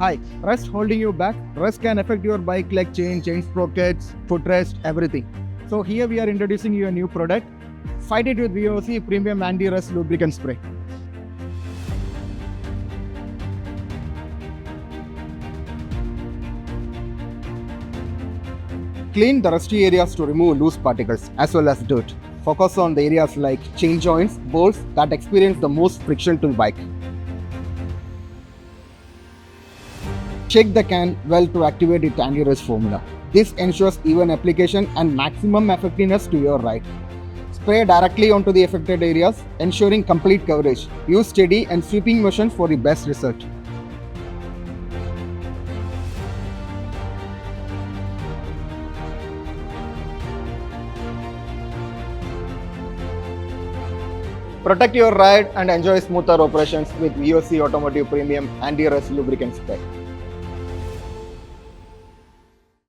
Hi, rust holding you back. Rust can affect your bike like chain sprockets, footrest, everything. So here we are introducing you a new product. Fight it with VOC Premium Anti-Rust Lubricant Spray. Clean the rusty areas to remove loose particles as well as dirt. Focus on the areas like chain joints, bolts that experience the most friction to the bike. Shake the can well to activate its anti-rust formula. This ensures even application and maximum effectiveness to your ride. Spray directly onto the affected areas, ensuring complete coverage. Use steady and sweeping motions for the best result. Protect your ride and enjoy smoother operations with VOC Automotive Premium Anti-Rust Lubricant Spray.